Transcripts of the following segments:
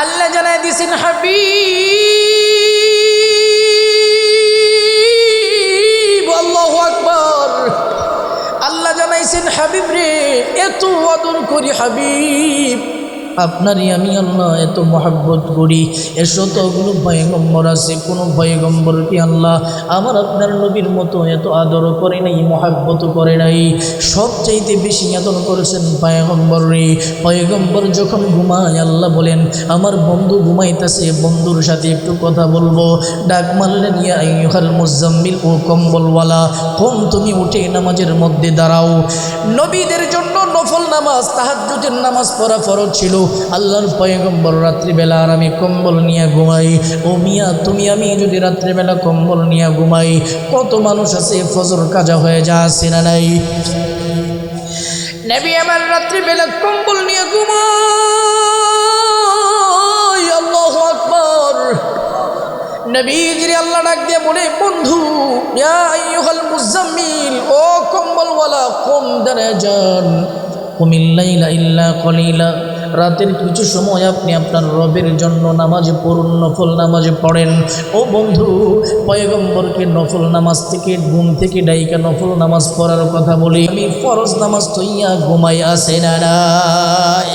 আল্লাহ জানাই দিয়েছেন হাবিব, আল্লাহু আকবার। আল্লাহ জানাইছেন হাবিব রে, এত আদর করি হাবিব, আপনারই আমি আল্লাহ এত মহাব্বত করি। এর যতগুলো পয়গম্বর আছে, কোনো পয়গম্বরকে আল্লাহ আমার আপনার নবীর মতো এত আদর করে নাই, মহাব্বত করে নাই। সবচাইতে বেশি আদর করেছেন পয়গম্বর রে। পয়গম্বর যখন ঘুমায় আল্লাহ বলেন আমার বন্ধু ঘুমাইতেছে, বন্ধুর সাথে একটু কথা বলবো। ডাক মারলেন ইয়া আইয়ুহাল মুজাম্মিল, ও কম্বলওয়ালা, কোন তুমি উঠে নামাজের মধ্যে দাঁড়াও। নবীদের জন্য নফল নামাজ, তাহাজ্জুদের নামাজ পড়া ফরজ ছিল। আল্লাহর পয়গম্বর রাত্রিবেলা আর আমি কম্বল নিয়ে ঘুমাই। ও মিয়া, তুমি আমি যদি রাত্রিবেলা কম্বল নিয়ে ঘুমাই, কত মানুষ আছে ফজর কাজা হয়ে যাচ্ছে না নাই? নবী আমার রাত্রিবেলা কম্বল নিয়ে ঘুমাই। আল্লাহু আকবার। নবীজিরে আল্লাহ ডাক দিয়ে বলে বন্ধু, ইয়া আইয়ুহাল মুজাম্মিল, ও কম্বলওয়ালা, কুম দারাজান, কুমিল লাইলা ইল্লা কলিলা, রাতের কিছু সময় আপনি আপনার রবের জন্য নামাজ পড়ুন, নফল নামাজ পড়েন। ও বন্ধু, পয়গম্বরকে নফল নামাজ থেকে, ঘুম থেকে ডাইকা নফল নামাজ পড়ার কথা বলি, আমি ফরজ নামাজ তৈয়া ঘুমাই আসে না নাই?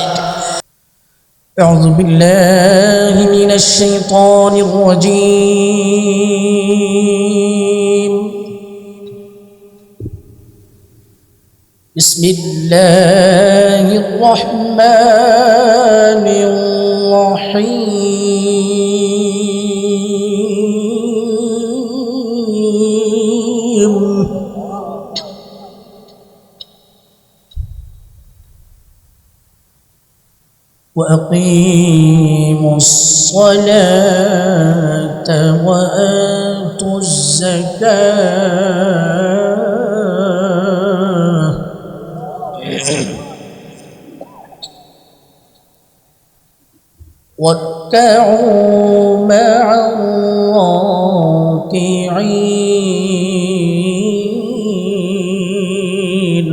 আউযু বিল্লাহি মিনাশ শাইতানির রাজীম। বিসমিল্লাহির রহমানির রহিম। وأقيموا الصلاة وآتوا الزكاة واركعوا مع الراكعين.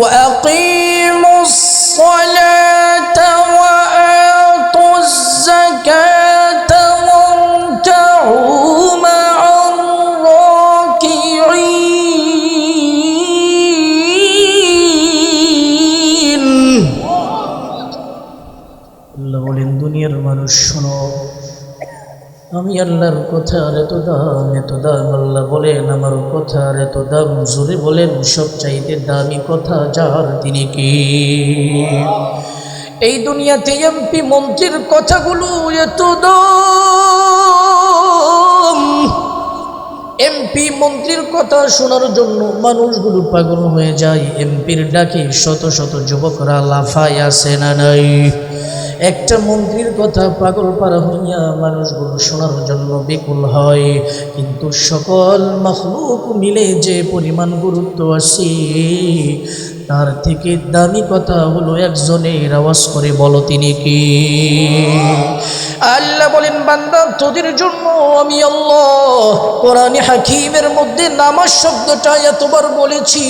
وأقيموا الصلاة وآتوا الزكاة واركعوا مع الراكعين. আল্লাহ বলেন দুনিয়ার মানুষ শোনো, আমি আল্লাহর কথার এত দাম, এত দাম। আল্লাহ বলেন আমার কথার এত দাম, জোরে বলেন সবচাইতে দামি কথা যার, তিনি কি? এই দুনিয়াতে এমপি মন্ত্রীর কথাগুলো এত দাম, এমপি মন্ত্রীর কথা শোনার জন্য মানুষগুলো পাগল হয়ে যায়। এমপির ডাকে শত শত যুবকরা লাফায় আসে না নাই? একটা মন্ত্রীর কথা পাগল পারা হইয়া মানুষগুলো শোনার জন্য বিপুল হয়। কিন্তু সকল মাখলুক মিলে যে পরিমাণ গুরুত্ব আছে, তার থেকে দামি কথা হলো একজনের, আওয়াজ করে বলো তিনি কি? আল্লাহ বলেন বান্দা, তোদের জন্য আমি আল্লাহ কোরআনে হাকিমের মধ্যে নামাজ শব্দটা এতবার বলেছি,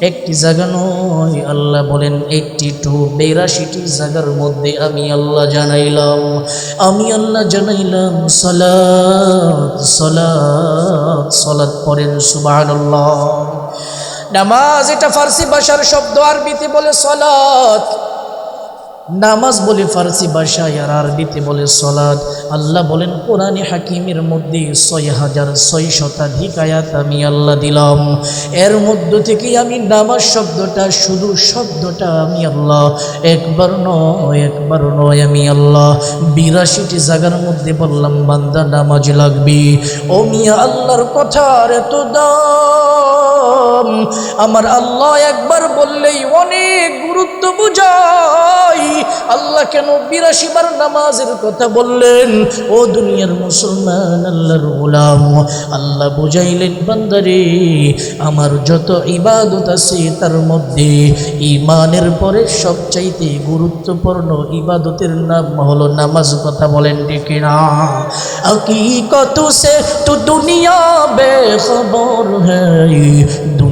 একটি জায়গা নয়। আল্লাহ বলেন 82টি জায়গার মধ্যে আমি আল্লাহ জানাইলাম, আমি আল্লাহ জানাইলাম সালাত, সালাত, সালাত পড়েন সুবহানাল্লাহ। নামাজ এটা ফার্সি ভাষার শব্দ, আরবিতে বলে সালাত। নামাজ বলে ফার্সি ভাষায়, আর আরবিতে বলে সালাত। আল্লাহ বলেন কোরআনে হাকিমের মধ্যে 6600 আয়াত আমি আল্লাহ দিলাম। এর মধ্য থেকে আমি নামাজ শব্দটা, শুধু শব্দটা আমি আল্লাহ একবার নয় আমি আল্লাহ 82টি জায়গার মধ্যে বললাম বান্দা নামাজ লাগবে। ও মিয়া, আল্লাহর কথার এত দাম, আমার আল্লাহ একবার বললেই অনেক গুরুত্ব বুঝায়। আল্লাহ কেন 82 বার নামাজের কথা বললেন? ও দুনিয়ার মুসলমান, আল্লাহর গোলাম, আল্লাহ বুঝাইলেন বান্দারে, আমার যত ইবাদত আছে তার মধ্যে ঈমানের পরে সবচাইতে গুরুত্বপূর্ণ ইবাদতের নাম হলো নামাজ। কথা বলেন ঠিক না? হकीकत से तो दुनिया बेखबर है,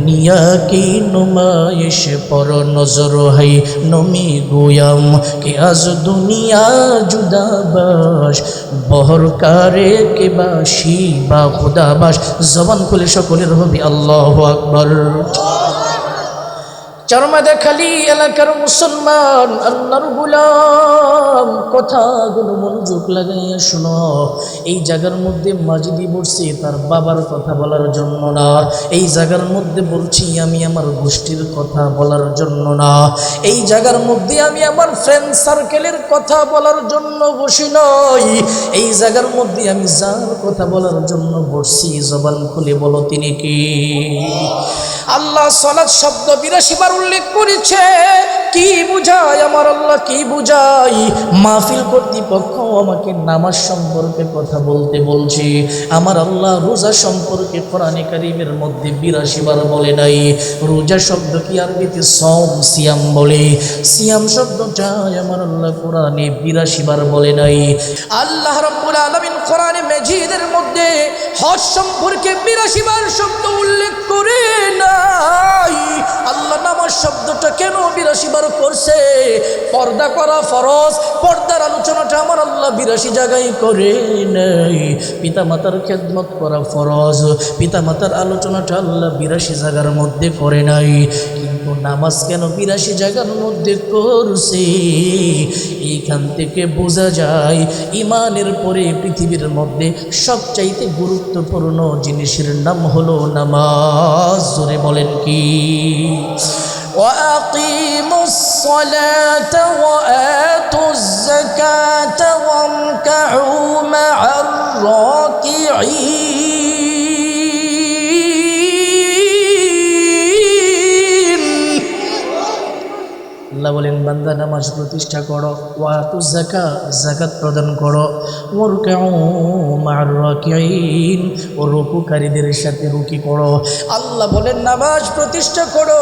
दुनिया की नुमाइश पर नजर है नमी गोयम कि आज दुनिया जुदा बाश बहर कारे के बाशी बा खुदा बाश जबान खुले सकलेर हबे आल्लाहु আকবার চরমাদাখালী এলাকার মুসলমান আল্লাহর গোলাম কথাগুলো মনোযোগ লাগাইয়া শোনো এই জায়গার মধ্যে মাজিদি বলছি তার বাবার কথা বলার জন্য না এই জায়গার মধ্যে বলছি আমি আমার গোষ্ঠীর কথা বলার জন্য না এই জায়গার মধ্যে আমি আমার ফ্রেন্ড সার্কেলের কথা বলার জন্য বসি নই এই জায়গার মধ্যে আমি যার কথা বলার জন্য বসছি জবান খুলে বলো তিনি কি আল্লাহ সালাত শব্দ 82 বার উল্লেখ করেছে কি বুঝায় আমার আল্লাহ কি বুঝায় মাহফিল কর্তৃপক্ষ আমাকে নামাজ সম্পর্কে কথা বলতে বলছে আমার আল্লাহ রোজা সম্পর্কে কোরআনে কারীমের মধ্যে 82 বার বলে নাই রোজা শব্দ কি আরবিতে সওম সিয়াম বলে সিয়াম শব্দটা আমার আল্লাহ কোরআনে 82 বার বলে নাই আল্লাহ রাব্বুল আলামিন কোরআনে মাজিদের মধ্যে হজ সম্পর্কে 82 বার শব্দ উল্লেখ করে নাই আল্লাহ নামাজ শব্দটা কেন 82 বার করছে পর্দা করা ফরজ পর্দার আলোচনাটা আমার আল্লাহ 82 জায়গায় করে নাই পিতামাতার খেদমত করা ফরজ পিতামাতার আলোচনাটা আল্লাহ 82 জায়গার মধ্যে করে নাই কিন্তু নামাজ কেন 82 জায়গার মধ্যে করছে এইখান থেকে বোঝা যায় ঈমানের পরে পৃথিবীর মধ্যে সবচাইতে গুরুত্বপূর্ণ জিনিসের নাম হলো নামাজ জোরে বলেন কি وأقيموا الصلاة وآتوا الزكاة واركعوا مع الراكعين আল্লাহ বলেন বান্দা নামাজ প্রতিষ্ঠা করো ওয়াতু যাকাত প্রদান করো ওয়ারকাউ মা'আর রাকিঈন ও রুকুকারীদের সাথে রুকি করো আল্লাহ বলেন নামাজ প্রতিষ্ঠা করো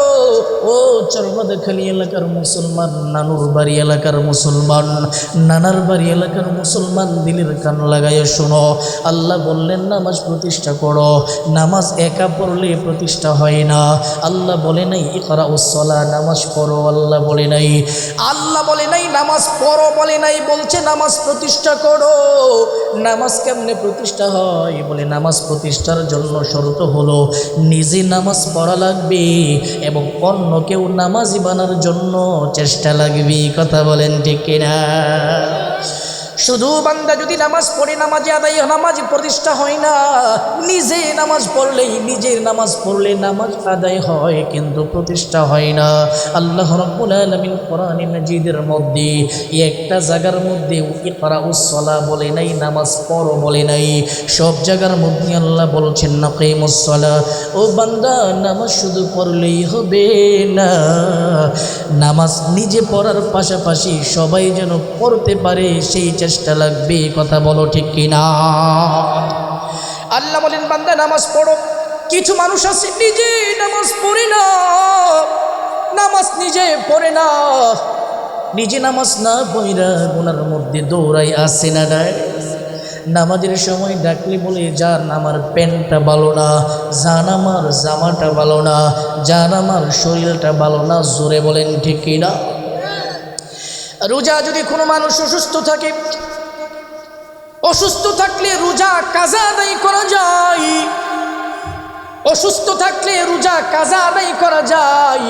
ও চরমাদাখালী এলাকার মুসলমান নানুর বাড়ি এলাকার মুসলমান নানার বাড়ি এলাকার মুসলমান দিলের কান লাগাইয়া শোনো আল্লাহ বললেন নামাজ প্রতিষ্ঠা করো নামাজ একা পড়লে প্রতিষ্ঠা হয় না আল্লাহ বলে নাই ইকরাউস সালাহ নামাজ পড়ো আল্লাহ বলে নাই আল্লাহ বলে নাই নামাজ পড়ো বলে নাই বলছে নামাজ প্রতিষ্ঠা করো নামাজ কেমনে প্রতিষ্ঠা হয় বলে নামাজ প্রতিষ্ঠার জন্য শর্ত হলো নিজে নামাজ পড়া লাগবে এবং অন্য কেউ নামাজি বানার জন্য চেষ্টা লাগবে কথা বলেন ঠিক কিনা শুধু বান্দা যদি নামাজ পড়ে নামাজে আদায় নামাজ প্রতিষ্ঠা হয় না নিজে নামাজ পড়লে নামাজ আদায় হয় কিন্তু প্রতিষ্ঠা হয় না আল্লাহ রাব্বুল আলামিন কোরআনে মাজিদের মধ্যে একটা জায়গার মধ্যে ইকরাউস সালাহ বলে নাই নামাজ পড়ো বলে নাই সব জায়গার মধ্যে আল্লাহ বলছেন নাকিমুস সালাহ ও বান্দা নামাজ শুধু পড়লেই হবে না নামাজ নিজে পড়ার পাশাপাশি সবাই যেন পড়তে পারে সেই চেষ্টা লাগবে কথা বলো ঠিক কিনা আল্লাহ বলেন বান্দা নামাজ পড়ো কিছু মানুষ আছে নিজে নামাজ পড়ে না নিজে নামাজ না পড়া গুনার মধ্যে দৌড়াই আসে না নামাজের সময় ডাকলে বলে যান আমার প্যান্টটা ভালো না যান আমার জামাটা ভালো না যান আমার শরীরটা ভালো না জোরে বলেন ঠিক কিনা রোজা যদি কোনো মানুষ অসুস্থ থাকলে রোজা কাজা আদায় করা যায়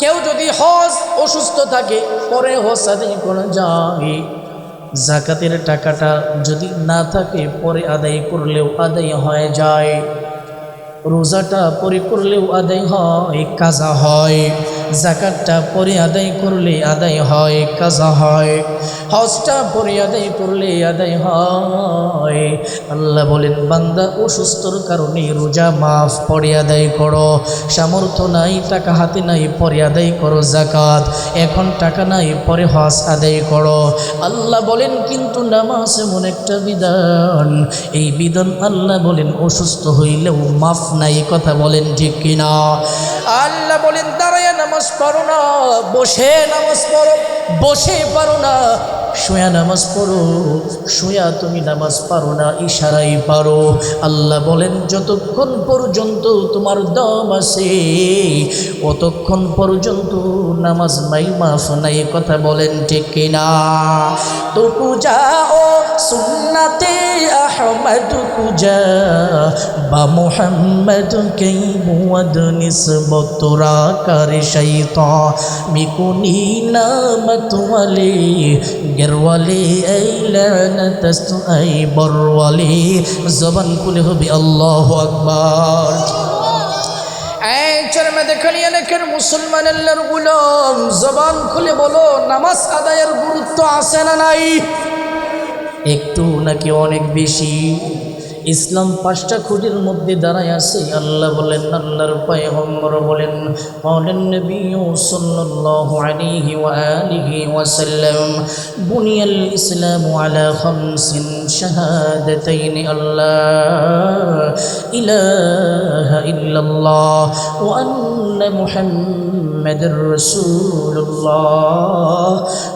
কেউ যদি হজ অসুস্থ থাকে পরে হজ আদায় করা যায় যাকাতের টাকাটা যদি না থাকে পরে আদায় করলেও আদায় হয়ে যায় রোজাটা পরে করলেও আদায় হয় কাজা হয় যাকাতটা পরে আদায় করলে আদায় হয় কাজা হয় হজটা পরে আদায় করলে আদায় হয় আল্লাহ বলেন বান্দা অসুস্থর কারণে রোজা মাফ পরে আদায় করো সামর্থ্য নাই টাকা হাতে নাই পরে আদায় করো যাকাত এখন টাকা নাই পরে হজ আদায় করো আল্লাহ বলেন কিন্তু নামাজ এমন একটা বিধান এই বিধান আল্লাহ বলেন অসুস্থ হইলেও মাফ নাই কথা বলেন ঠিক কিনা আল্লাহ বলেন দাঁড়ায় নামাজ পড়ো না বসে নামাজ পড়ো বসে পারো না শুয়া নামাজ পড়ো, শুয়া তুমি নামাজ পারো না, ইশারাই পারো। আল্লাহ বলেন যতক্ষণ পর্যন্ত তোমার দম আছে অতক্ষণ পর্যন্ত নামাজ নাই, মাফ নাই। কথা বলেন ঠিক কিনা? তো কুজাও সুন্নাতে আহমদ কুজা বা মোহাম্মদ কে মুয়াদ নিসবত তোরা করে শৈতান মিকুনি নামত ওয়ালি গেরওয়ালি এই লানাত এই বরওয়ালি। জবান খুলে হবে আল্লাহু আকবার। মুসলমান আল্লাহর গোলাম, জবান খুলে বলো, নামাজ আদায়ের গুরুত্ব আছে না নাই? একটু নাকি অনেক বেশি? ইসলাম 5টা খুঁটির মধ্যে দাঁড়ায় আছে। আল্লাহ বলেন, আল্লাহর পয়গম্বর বলেন, বলেন নবী সাল্লাল্লাহু আলাইহি ওয়া আলিহি ওয়াসাল্লাম, বুনিয়াল ইসলামু আলা খামসিন শাহাদাতাইন আল্লাহ ইলাহা ইল্লাল্লাহ ওয়া আন্না মুহাম্মাদুর রাসূলুল্লাহ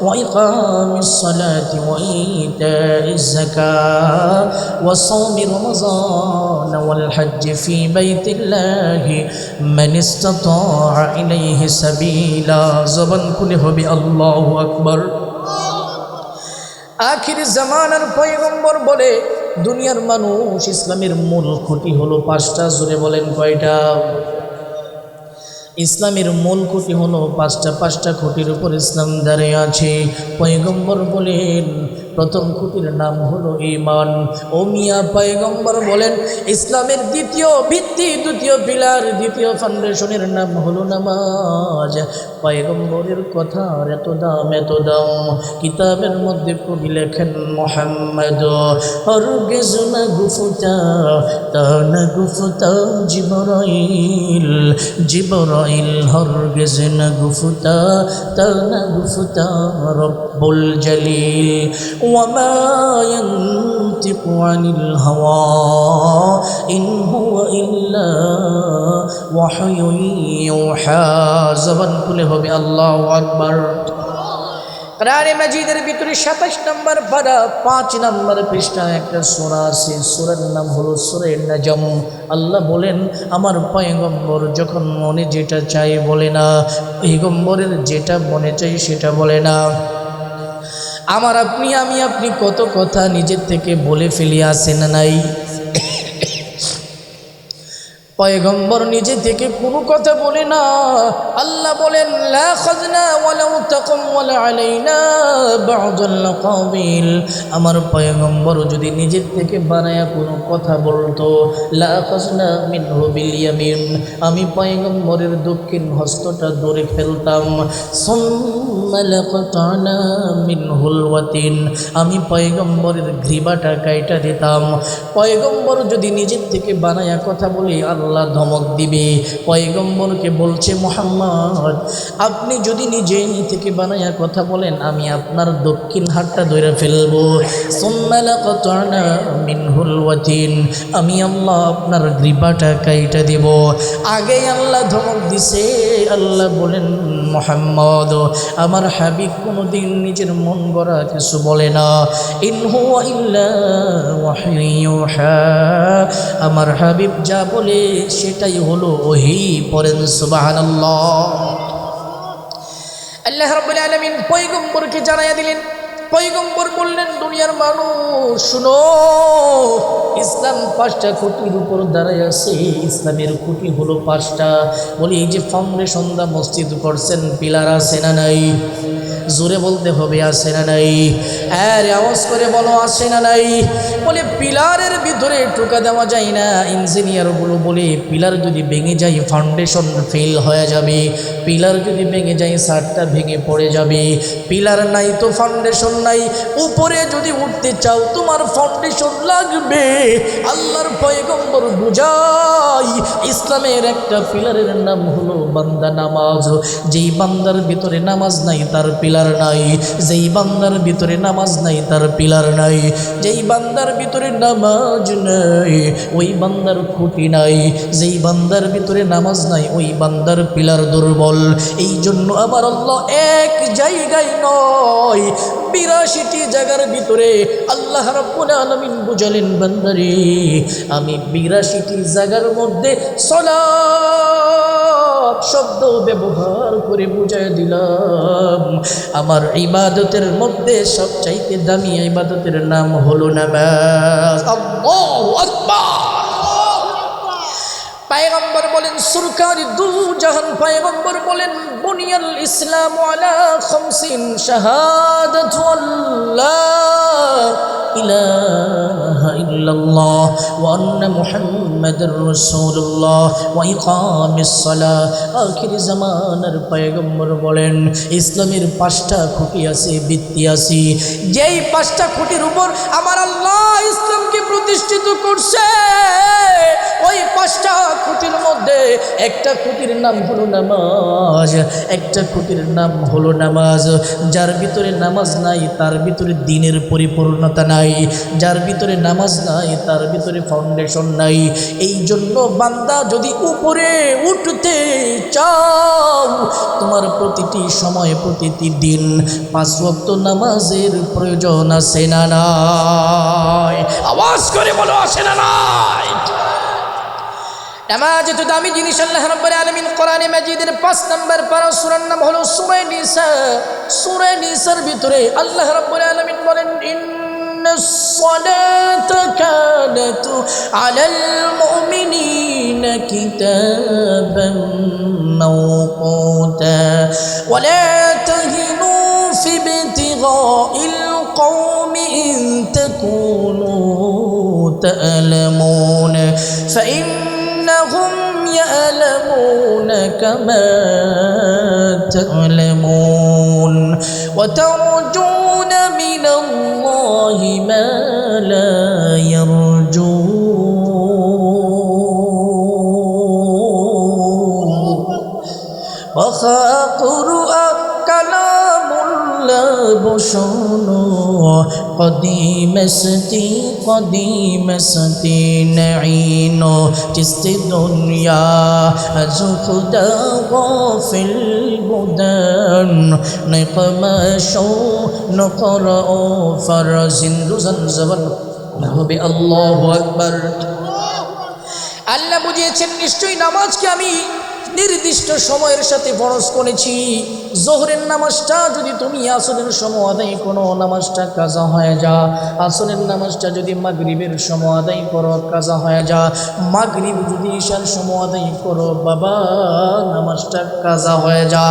ওয়া ইকামিস সালাতি ওয়া ইতাইজ যাকাত ওয়া সাওমি رمضان والحج في بيت الله من استطاع إليه سبيلا। জবান খুলে হবে আল্লাহু আকবার। আখির জামানার পয়গম্বর বলে, দুনিয়ার মানুষ ইসলামের মূল খুঁটি হলো 5টা। জোরে বলেন কয়টা? ইসলামের মূল খুঁটি হলো 5টা খুঁটির উপর ইসলাম দাঁড়িয়ে আছে। পয়গম্বর বলেন প্রথম খুঁটির নাম হলো ঈমান। ও মিয়া, পয়গম্বর বলেন ইসলামের দ্বিতীয় ভিত্তি, দ্বিতীয় পিলার, দ্বিতীয় ফাউন্ডেশনের নাম হলো নামাজ। পয়গম্বরের কথার এত দাম, এত দাম। কিতাবের মধ্যে কবি লেখেন, মুহাম্মদ হরগিজ না গুফতা তা না গুফতা জিবরাইল, জিবরাইল হরগিজ না গুফতা তা না গুফতা রব্বুল জলিল। وما ينطق عن الهوى إن هو إلا وحي يوحى। জবান খুলে হবে আল্লাহু আকবার। কোরআনে মাজিদের ভিতরে 27 নম্বর পারা 5 নম্বর পৃষ্ঠা একটা সূরা আছে। সূরার নাম হলো সূরা নাজম। আল্লাহ বলেন আমার পয়গম্বর যখন মনে যেটা চাই বলে না, পয়গম্বরের যেটা মনে চাই সেটা বলে না। আমার আপনি, আমি আপনি কত কথা নিজের থেকে বলে ফেলি, আছে না নাই? পয়গম্বর নিজে থেকে কোনো কথা বলে না। আল্লাহ বলেন লা খাযনা ওয়ালাউ তাকাওয়ালা আলাইনা বা'দুল কাবিল। আমার পয়গম্বর যদি নিজের থেকে বানায়া কোনো কথা বলতো, লা খাযনা মিনহু বিল ইয়ামিন, আমি পয়গম্বরের দক্ষিণ হস্তটা ধরে ফেলতাম। সুম্মা লাকাতানা মিনহুল ওয়াতিন, আমি পয়গম্বরের গ্রীবাটা কাইটা দিতাম। পয়গম্বর যদি নিজের থেকে বানায়া কথা বলে আল্লাহ ধমক দিবে। পয়গম্বরকে বলছে, মুহাম্মদ আপনি যদি নিজে থেকে বানায়া কথা বলেন আমি আপনার দক্ষিণ হাতটা ধরে ফেলবো। সুম্মা লাকাতানা মিনহুল ওয়াতিন, আমি আল্লাহ আপনার গ্রীবাটা কাইটা দেব। আগে আল্লাহ ধমক দিছে। আল্লাহ বলেন মুহাম্মদ আমার হাবিব কোনোদিন নিজের মন গড়া কিছু বলে না। ইন হুয়া ইল্লা ওয়াহয়ুন ইউহা, আমার হাবিব যা বলে সেটাই হলো ওহী। পড়েন সুবহানাল্লাহ। আল্লাহ রাব্বুল আলামিন পয়গম্বরকে জানাইয়া দিলেন। পয়গম্বর বললেন দুনিয়ার মানুষ শুনো, ইসলাম 5টা খুঁটির উপর দাঁড়ায় আছে। ইসলামের খুঁটি হলো 5টা। বলি এই যে ফাউন্ডেশন দা মসজিদ করছেন, পিলার আছে না নাই? জোরে বলতে হবে, আছে না নাই? আরে আওয়াজ করে বলো, আছে না নাই? বলে পিলারের ভিতরে টোকা দেওয়া যায় না। ইঞ্জিনিয়ারগুলো বলে পিলার যদি ভেঙে যায় ফাউন্ডেশন ফেল হয়ে যাবে, পিলার যদি ভেঙে যায় ছাদটা ভেঙে পড়ে যাবে। পিলার নাই তো ফাউন্ডেশন নাই। উপরে যদি উঠতে চাও তোমার ফাউন্ডেশন লাগবে। আল্লাহর পয়গম্বর বুঝাই ইসলামের একটা পিলারের নাম হলো বান্দা নামাজ। যেই বান্দার ভিতরে নামাজ নাই তার পিলার পিলার নাই। যেই বান্দার ভিতরে নামাজ নাই তার পিলার নাই। যেই বান্দার ভিতরে নামাজ নাই ওই বান্দার খুঁটি নাই। যেই বান্দার ভিতরে নামাজ নাই ওই বান্দার পিলার দুর্বল। এই জন্য আমার আল্লাহ এক জায়গায় নয় ৮২টি জায়গার ভিতরে আল্লাহ রাব্বুল আলামিন বুঝালেন বান্দারে আমি ৮২টি জায়গার মধ্যে সালাত শব্দ ব্যবহার করে বুঝায় দিলাম আমার ইবাদতের মধ্যে সবচাইতে দামি ইবাদতের নাম হলো নামাজ। আল্লাহু আকবার। পায়গম্বর বলেন সরকারি দু জাহান পায়গম্বর বলেন বুনিয়াল ইসলাম আলা খামসিন শাহাদাতু আল্লাহ ইলাহা ইল্লাল্লাহ ওয়া আন্না মুহাম্মাদুর রাসূলুল্লাহ ওয়া ইকামিস সালাহ। আখির জামানার পায়গম্বর বলেন ইসলামের 5টা খুঁটি আছে, ভিত্তি আছে। যেই 5টা খুঁটির উপর আমার আল্লাহ ইসলামকে প্রতিষ্ঠিত করছে ওই 5টা খুঁটির মধ্যে একটা খুঁটির নাম হলো নামাজ। একটা খুঁটির নাম হলো নামাজ। যার ভিতরে নামাজ নাই তার ভিতরে দ্বীনের পরিপূর্ণতা নাই। যার ভিতরে নামাজ নাই তার ভিতরে ফাউন্ডেশন নাই। এই জন্য বান্দা যদি উপরে উঠতে চাও তোমার প্রতিটি সময় প্রতিটি দিন 5 ওয়াক্ত নামাজের প্রয়োজন আছে না নাই? আওয়াজ করে বলো আছে না নাই? নামাজ তো দামি জিনিস। আল্লাহ রাব্বুল আলামিন কোরআনে মাজিদের 5 নম্বর পারা সূরার নাম হলো সূরা নিসা। সূরা নিসার ভিতরে আল্লাহ রাব্বুল আলামিন বলেন ইন্নাস সালাতা কানাত আলাল মুমিনিনা কিতাবান মাওকুতা ওয়া লা তাহিনু ফি ইবতিগাইল কওমি ইন তাকুনু তা'লামুন فإنهم يعلمون كما تعلمون وترجون من الله ما لا يرجون وخاقروا كلام الله بشنو قديم ستي نعينو جست دنيا زخدا غافل بدن نقما شو نقرأ فرزن رزن زبن হবে আল্লাহু আকবার। আল্লাহ বুঝিয়েছেন নিশ্চয়ই নামাজকে আমি নির্দিষ্ট সময়ের সাথে ফরজ করেছি। জোহরের নামাজটা যদি তুমি আসরের সময় আদায় করো নামাজটা কাজা হয়ে যা। আসরের নামাজটা যদি মাগরিবের সময় আদায় করো কাজা হয়ে যা। মাগরিব যদি ঈশার সময় আদায় করো বাবা নামাজটা কাজা হয়ে যা।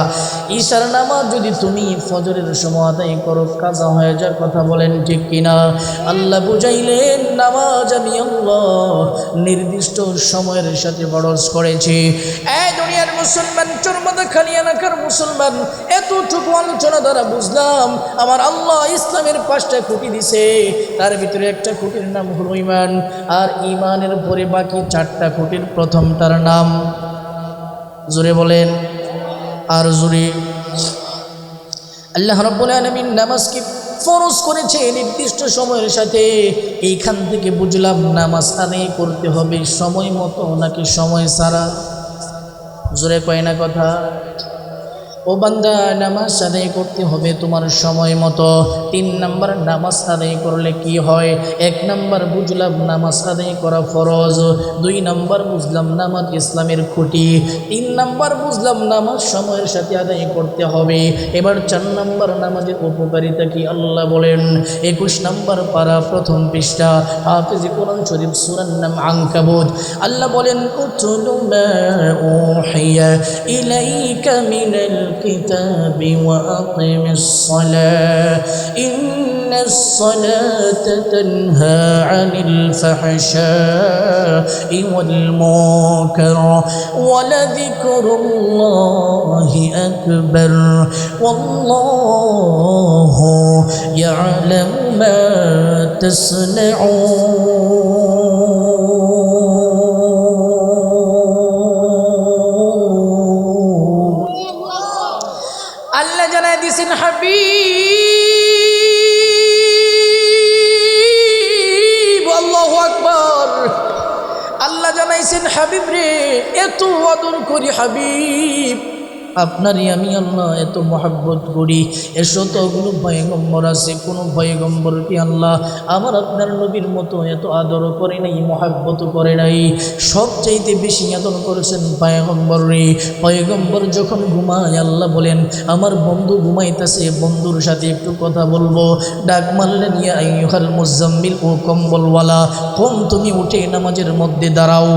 ঈশার নামাজ যদি তুমি ফজরের সময় আদায় করো কাজা হয়ে যা। কথা বলেন ঠিক কিনা? আল্লাহ বুঝাইলেন নামাজ আমি আল্লাহ নির্দিষ্ট সময়ের সাথে ফরজ করেছি। এই দুনিয়ার মুসলমান চরমদা খালি এলাকার মুসলমান এতটুকু আলোচনা দ্বারা বুঝলাম আমার আল্লাহ ইসলামের 5টা খুঁটি দিছে। তার ভিতরে একটা খুঁটির নাম হলো ঈমান। আর ঈমানের পরে বাকি 4টা খুঁটির প্রথমটার নাম জোরে বলেন আর জোরে। আল্লাহ রাব্বুল আলামিন নামাজকে ফরজ করেছে নির্দিষ্ট সময়ের সাথে। এইখান থেকে বুঝলাম নামাজ আদায় করতে হবে সময় মতো নাকি সময় ছাড়া। জোরে কয় না কথা? ও বান্দা নামাজ আদায় করতে হবে তোমার সময় মতো। 3 নম্বর নামাজ আদায় করলে কি হয়? 1 নম্বর বুঝলাম নামাজ আদায় করা ফরজ। 2 নম্বর বুঝলাম নামাজ ইসলামের খুঁটি। 3 নম্বর বুঝলাম নামাজ সময়ের সাথে আদায় করতে হবে। এবার 4 নম্বর নামাজের উপকারিতা কি আল্লাহ বলেন 21 নম্বর পারা প্রথম পৃষ্ঠা হাফিজ কোরআন শরীফ সূরার নাম আনকাবুত। আল্লাহ বলেন উতলু মা উহিয়া ইলাইকা মিনাল الكتاب وأقم الصلاة إن الصلاة تنهى عن الفحشاء والمنكر ولذكر الله أكبر والله يعلم ما تصنعون জানাইছেন হাবিব, আল্লাহু আকবার। আল্লাহ জানাইছেন হাবিব রে, এত আদর করি হাবিব, আপনারই আমি আল্লাহ এত মহব্বত করি। এর শতগুলো পয়গম্বর আছে, কোনো পয়গম্বরকে আল্লাহ আমার আপনার নবীর মতো এত আদরও করে নাই, মহব্বতও করে নাই। সবচাইতে বেশি আদর করেছেন পয়গম্বর রে। পয়গম্বর যখন ঘুমায় আল্লাহ বলেন আমার বন্ধু ঘুমাইতেছে, বন্ধুর সাথে একটু কথা বলবো। ডাক মারলেন ইয়া আইয়ুহাল মুজাম্মিল, ও কম্বলওয়ালা কম তুমি উঠে নামাজের মধ্যে দাঁড়াও।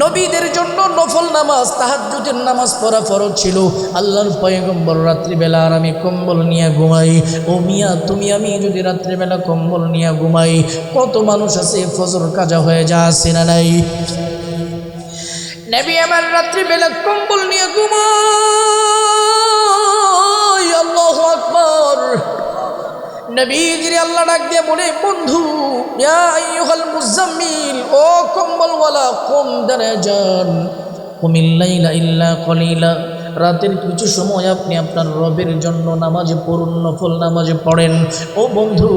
নবীদের জন্য নফল নামাজ তাহাজ্জুদের নামাজ পড়া ফরজ ছিল। আল্লাহর পয়গম্বর রাত্রিবেলা আর আমি কম্বল নিয়ে ঘুমাই। ও মিয়া তুমি আমি যদি রাত্রিবেলা কম্বল নিয়ে ঘুমাই, কত মানুষ আছে ফজর কাজা হয়ে যা আছে না নাই? নবী আমার রাত্রিবেলা কম্বল নিয়ে ঘুমাই। আল্লাহু আকবার। নবীজির আল্লাহ ডাক দিয়ে বলে বন্ধু ইয়া আইয়ুহাল মুজাম্মিল, ও কম্বলওয়ালা কম দাঁড়ায় যান। কুমিল লাইলা ইল্লা কলিলা, রাতের কিছু সময় আপনি আপনার রবের জন্য নামাজে পড়ুন, নফল নামাজে পড়েন। ও বন্ধু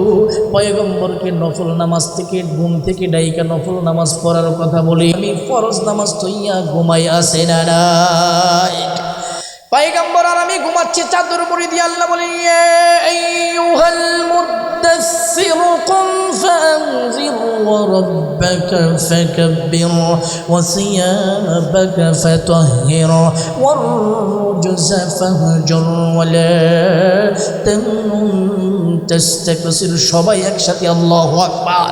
পয়গম্বরকে নফল নামাজ থেকে ঘুম থেকে ডাইকা নফল নামাজ পড়ার কথা বলি, আমি ফরজ নামাজ তৈয়া ঘুমাই আসে না নাই। পয়গম্বর আর আমি ঘুমাচ্ছি চাদর মুড়ি দিয়ে। আল্লাহ বলেন ইয়া আইয়ুহাল মুদ্দাসসির কুম ফানজির ওয়া রাব্বাকা ফাকাব্বির ওয়া সিয়াবাকা ফাতাহহির ওয়ার রুজসা ফাহজুর ওয়া লা তামনুন তাস্তাকসির। সবাই একসাথে আল্লাহু আকবার।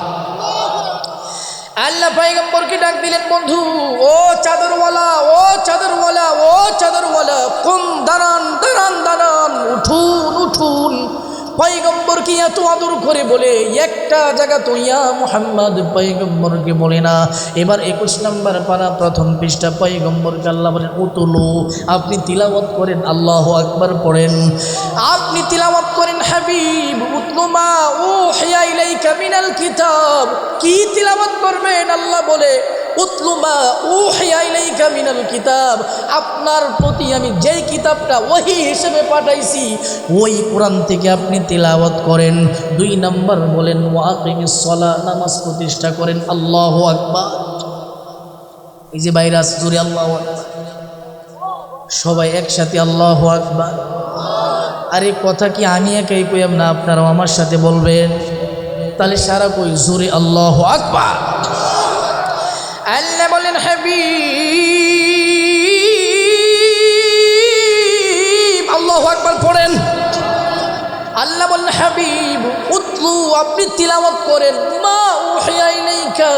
আল্লাহ পয়গম্বরকে ডাক দিলেন বন্ধু ও চাদরওয়ালা, ও চাদরওয়ালা, ও চাদরওয়ালা কোন দাঁড়ান দাঁড়ান দাঁড়ান, উঠুন উঠুন। পয়গম্বরকে এত আদর করে বলে একটা জায়গা তো ইয়া মুহাম্মদ পয়গম্বরকে বলে না। এবার 21 নম্বর পারা প্রথম পৃষ্ঠা পয়গম্বরকে আল্লাহ বলেন উতুলু, আপনি তিলাওয়াত করেন, আল্লাহু আকবার পড়েন, আপনি তিলাওয়াত করেন হাবিব। উতলু মা উহিয়া ইলাইকা মিনাল কিতাব, কি তিলাওয়াত করবেন? আল্লাহ বলে উতলু মা উহিয়া ইলাইকা মিনাল কিতাব, আপনার প্রতি আমি যেই কিতাবটা ওহী হিসেবে পাঠাইছি ওই কোরআন থেকে আপনি তিলাওয়াত করেন। 2 নম্বর বলেন ওয়াকিমিস সালাহ, নামাজ প্রতিষ্ঠা করেন। আল্লাহু আকবার। এই যে বাইরে আছে জোরে আল্লাহু আকবার, সবাই একসাথে আল্লাহু আকবার। আরে কথা কি আমি একাই কইম না, আপনারাও আমার সাথে বলবেন? তাহলে সারা কই জোরে আল্লাহু আকবার। আল্লাহ বলেন হাবিব আল্লাহু আকবার পড়েন। আল্লাহ বলেন হাবিব উতলু, আপনি তিলাওয়াত করেন মা উহিয়া ইলাইকা,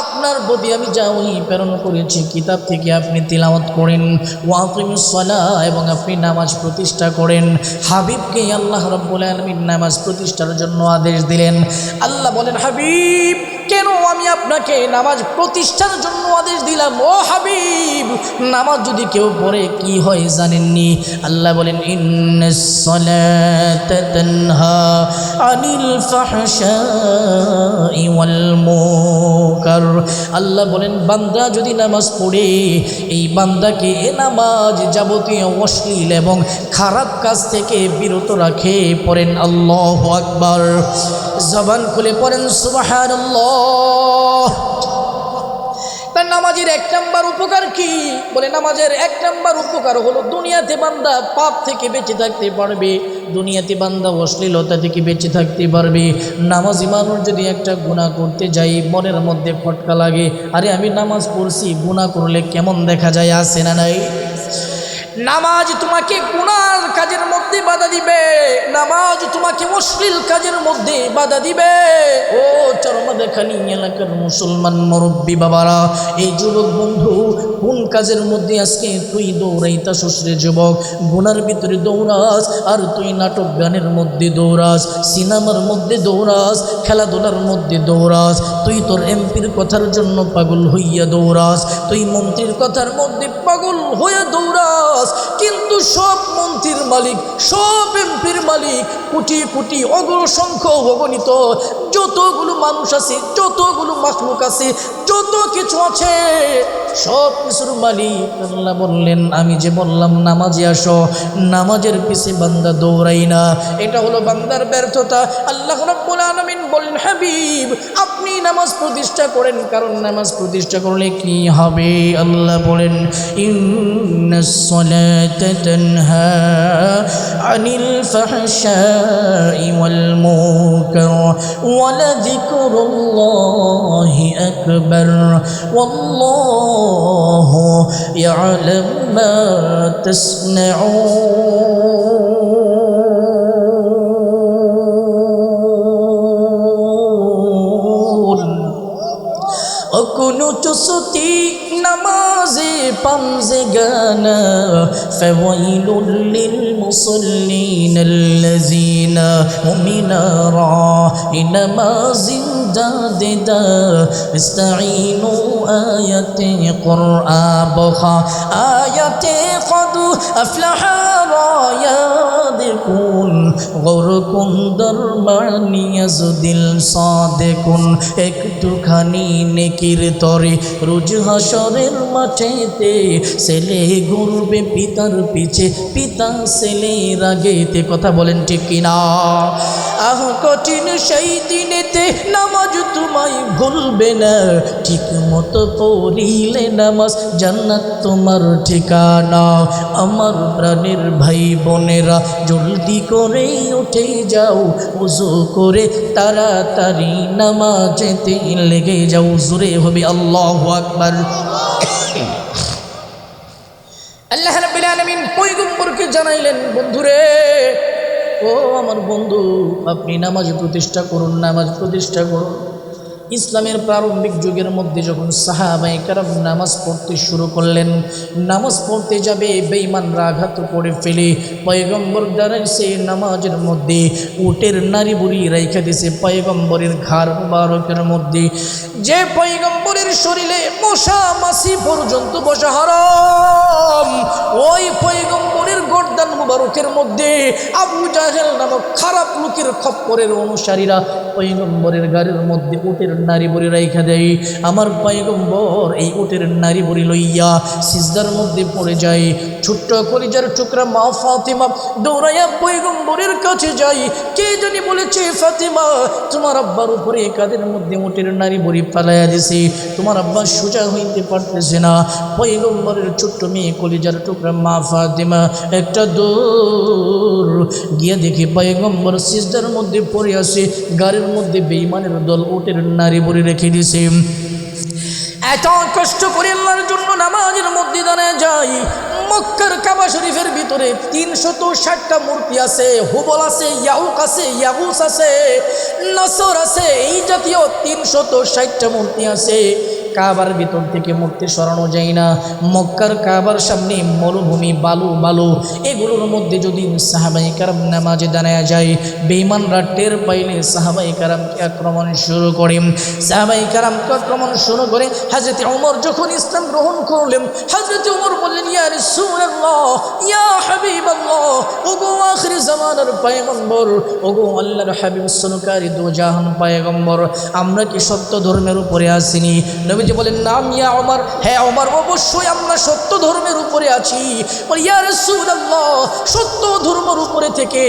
আপনার প্রতি আমি যা ওহী প্রেরণ করেছি কিতাব থেকে আপনি তিলাওয়াত করেন। ওয়াকিমিস সালাহ, এবং আপনি নামাজ প্রতিষ্ঠা করেন। হাবিবকে আল্লাহ রাব্বুল আলামিন নামাজ প্রতিষ্ঠার জন্য আদেশ দিলেন। আল্লাহ বলেন হাবিব কেন আমি আপনাকে নামাজ প্রতিষ্ঠার জন্য আদেশ দিলাম? ও হাবিব নামাজ যদি কেউ পড়ে কি হয় জানেননি? আল্লাহ বলেন ইন্নাস সালাতা তানহা আনিল ফাহশাই ওয়াল মুনকার। আল্লাহ বলেন বান্দা যদি নামাজ পড়ে, এই বান্দাকে এ নামাজ যাবতীয় অশ্লীল এবং খারাপ কাজ থেকে বিরত রাখে। পড়েন আল্লাহু আকবার। জবান খুলে পড়েন সুবহানাল্লাহ। তার নামাজের 1 নম্বর উপকার কি? বলে নামাজের 1 নম্বর উপকার হলো দুনিয়াতে বান্দা পাপ থেকে বেঁচে থাকতে পারবে, দুনিয়াতে বান্দা অশ্লীলতা থেকে বেঁচে থাকতে পারবে। নামাজি মানুষ যদি একটা গুনাহ করতে যাই মনের মধ্যে খটকা লাগে, আরে আমি নামাজ পড়ছি, গুনাহ করলে কেমন দেখা যায়, আছে না নাই? নামাজ তোমাকে গুনার কাজের মধ্যে বাধা দিবে, নামাজ তোমাকে অশ্লীল কাজের মধ্যে বাধা দিবে। ও চরমাদেখালি এলাকার মুসলমান মুরব্বী বাবারা, এই যুবক বন্ধু কোন কাজের মধ্যে আজকে তুই দৌড়াইতাছস রে যুবক? গুনার ভিতরে দৌড়াস, আর তুই নাটক গানের মধ্যে দৌড়াস, সিনেমার মধ্যে দৌড়াস, খেলাধুলার মধ্যে দৌড়াস, তুই তোর এমপির কথার জন্য পাগল হইয়া দৌড়াস, তুই মন্ত্রীর কথার মধ্যে পাগল হইয়া দৌড়াস। কিন্তু সব মন্ত্রীর মালিক, সব এমপির মালিক, কোটি কোটি অগণসংখ্য অগণিত যতগুলো মানুষ আছে, যতগুলো মাখলুক আছে, যত কিছু আছে, সব কিছুর মালিক আল্লাহ বললেন, আমি যে বললাম নামাজে আসো, নামাজের পিছে বান্দা দৌড়াই না, এটা হলো বান্দার ব্যর্থতা। আল্লাহ রাব্বুল আলামিন বলেন, হাবিব আপনি নামাজ প্রতিষ্ঠা করেন, কারণ নামাজ প্রতিষ্ঠা করলে কি হবে? আল্লাহ বলেন, ইন্নাস সালাতা তানহা আনিল ফাহশাই ওয়াল মুনকার ওয়া লাযিকরুল্লাহি আকবার ওয়াল্লাহু ইয়ালামু মা তাসনাউন। অকুনুত সুতি নামাজে পামজে গানা ফাওয়াইলুল লিল মুসাল্লিন আল্লাযিনা হুম মিন রা'ইন নামাজিন দাদিদা ইস্তাঈনু আয়াতে কুরআন বখা আয়াতে কদ আফলাহা রায়াদিকুন গরকুন দরমানি ইয়াজদিল সাদিকুন। একটুখানি নেকির তরে রোজ হাসরের মাঠেতে ছেলে ঘুরবে পিতার পিছে, পিতা ছেলের আগেতে। কথা বলেন ঠিক কিনা? আহ কঠিন সেই দিনেতে নামাজ তোমায় ভুলবে না, ঠিক মতো পড়িলে নামাজ জান্নাত তোমার ঠিকানা। আমার প্রাণের ভাই বোনেরা জলদি করে উঠে যাও, ওযু করে তাড়াতাড়ি নামাজেতে লেগে যাও। জোরে হবে আল্লাহু আকবার। আল্লাহ রাব্বুল আলামিন পয়গম্বরকে জানাইলেন, বন্ধুরে, ও আমার বন্ধু, আপনি নামাজ প্রতিষ্ঠা করুন, নামাজ প্রতিষ্ঠা করুন। ইসলামের প্রারম্ভিক যুগের মধ্যে যখন সাহাবায়ে কেরাম নামাজ পড়তে শুরু করলেন, নামাজ পড়তে যাবে বেঈমানরা আঘাত করে ফেলে পয়গম্বর দাঁড়াইছে নামাজের মধ্যে, উটের নারী বুড়ি রাইখা দিছে পয়গম্বরের ঘাড় মুবারকের মধ্যে। যে পয়গম্বরের শরীরে মশা মাছি পর্যন্ত বসা হারাম, ওই পয়গম্বরের গর্দান মুবারকের মধ্যে আবু জাহেল নামক খারাপ লোকের খপ্পরের অনুসারীরা পয়গম্বরের গাড়ির মধ্যে উটের নারী বুড়ি রাইখা দেয়। আমার পয়গম্বর এই উটের নারী বুড়ি লইয়া সিজদার মধ্যে পড়ে যায়। ছোট্ট কলিজার টুকরা মা ফাতিমা দৌড়াইয়া পয়গম্বরের কাছে যায়। কে জানি বলেছে, ফাতিমা তোমার আব্বার উপরে কাদের মধ্যে উটের নারী বুড়ি ফালাইয়া দিছে, তোমার আব্বা সোজা হইতে পারতেছে না। পয়গম্বরের ছোট্ট মেয়ে কলিজার টুকরা মা ফাতিমা একটা দৌড় গিয়া দেখে পয়গম্বর সিজদার মধ্যে পড়ে আসে, গাড়ির মধ্যে বেঈমানের দল উটের নারী বুড়ি রেখে দিছে। এত কষ্ট করে আল্লাহর জন্য নামাজের মধ্যে দাঁড়ায় যায়। মক্কার কাবা শরীফের ভিতরে 360টা মূর্তি আছে, হুবল আছে, ইয়াউক আছে, ইয়াগুস আছে, নাসর আছে, এই জাতীয় 360টা মূর্তি আছে। কাবার ভিতর থেকে মূর্তি সরানো যায় না। মক্কার কাবার সামনে মরুভূমি, বালু বালু, এগুলোর মধ্যে যদি সাহাবায়ে কেরাম নামাজে দাঁড়ায় যায়, বেঈমানরা টের পাইলে সাহাবায়ে কেরামকে আক্রমণ শুরু করে। সাহাবায়ে কেরামকে আক্রমণ শুরু করে হযরত ওমর যখন ইসলাম গ্রহণ করলেন, হযরত ওমর বললেন, ইয়া রাসূলুল্লাহ, ইয়া হাবিবাল্লাহ, ওগো আখির জামানার পয়গম্বর, ওগো আল্লাহর হাবিব সরকারি দু জাহান পয়গম্বর, আমরা কি সত্য ধর্মের উপরে আসিনি? নবীজি বলেন, নাম ইয়া ওমর, হ্যাঁ ওমর, অবশ্যই আমরা সত্য ধর্মের উপরে আছি। বলে, ইয়া রাসূলুল্লাহ, সত্য ধর্মের উপরে থেকে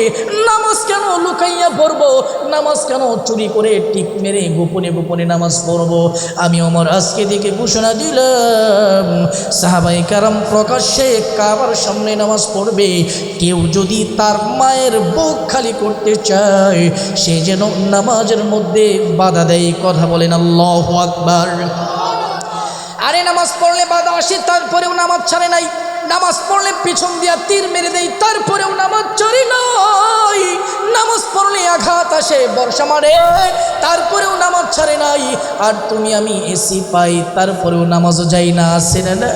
নামাজ কেন লুকাইয়া পড়বো, নামাজ কেন চুরি করে টিক মেরে গোপনে গোপনে নামাজ পড়বো? আমি ওমর আজকে থেকে ঘোষণা দিলাম, সাহাবায়ে কেরাম প্রকাশ্যে কাবার সামনে নামাজ পড়বে, কেউ যদি তার মায়ের বুক খালি করতে চায় সে যেন নামাজের মধ্যে বাধা দেয়। কথা বলেন আল্লাহু আকবার। আরে নামাজ পড়লে বাধা আসে, তারপরেও নামাজ ছাড়ে নাই। নামাজ পড়লে পিছন দিয়া তীর মেরে দেয়, তারপরেও নামাজ ছাড়ে নাই। নামাজ পড়লে আঘাত আসে, বর্ষা মারে, তারপরেও নামাজ ছাড়ে নাই। আর তুমি আমি এসি পাই, তারপরেও নামাজও যাই না, আসে না?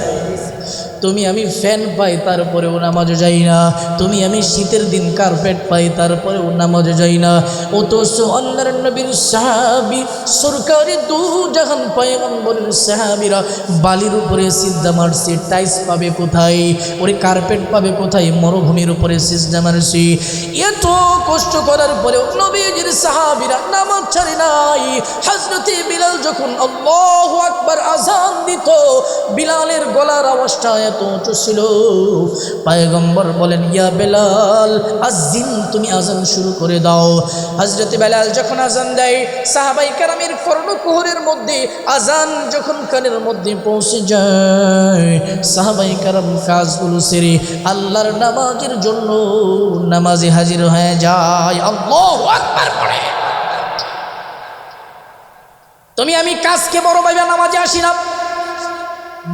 তুমি আমি ফ্যান পাই তারপরেও নামাজে যাই না, তুমি আমি শীতের দিন কার্পেট পাই তারপরেও নামাজে যাই না। অথচ আল্লাহর নবীর সাহাবী সরকারি দু জাহান পয়গম্বরের সাহাবীরা বালির উপরে সিজদা মারছে, টাইলস পাবে কোথায়, ওরে কার্পেট পাবে কোথায়, মরুভূমির উপরে সিজদা মারছে। এত কষ্ট করার পরেও নবীজির সাহাবীরা নামাজ ছাড়ে নাই। হযরতে বিলাল যখন আল্লাহু আকবার আযান দিত, বিলালের গলার আওয়াজটা এত উঁচু ছিল, পয়গম্বর বলেন ইয়া বেলাল আযিন, তুমি আযান শুরু করে দাও। হযরতে বেলাল যখন আযান দেয়, সাহাবায়ে কেরামের কর্ণকুহরের মধ্যে আযান যখন কানের মধ্যে পৌঁছে যায়, সাহাবায়ে কেরাম কাজগুলো সেরে আল্লাহর নামাজের জন্য নামাজে হাজির হয়ে যায়। আল্লাহু আকবার পড়ে। তুমি আমি কাজকে বড় ভাবে নামাজে আসি না।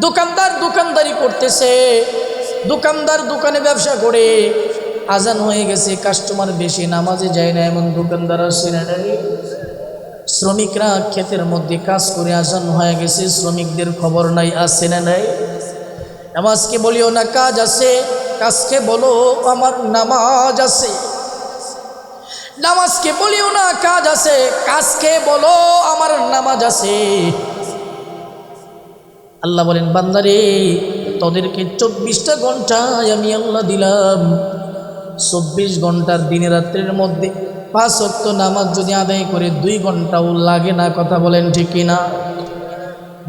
দোকানদার দোকানদারি করতেছে, দোকানদার দোকানে ব্যবসা করে, আজান হয়ে গেছে, কাস্টমার বেশি, নামাজে যায় না, এমন দোকানদার আসে না। শ্রমিকরা ক্ষেতের মধ্যে কাজ করে, আজান হয়ে গেছে, শ্রমিকদের খবর নাই, আসে না নাই। নামাজকে বলিও না কাজ আছে, কাজকে বলো আমার নামাজ আছে। নামাজকে বলিও না কাজ আছে, কাজকে বলো আমার নামাজ আছে। আল্লাহ বলেন বান্দারে, তোদেরকে 24টা ঘন্টায় আমি আল্লাহ দিলাম। 24 ঘন্টার দিনে রাত্রের মধ্যে 5 ওয়াক্ত নামাজ যদি আদায় করে 2 ঘন্টাও লাগে না, কথা বলেন ঠিক কিনা?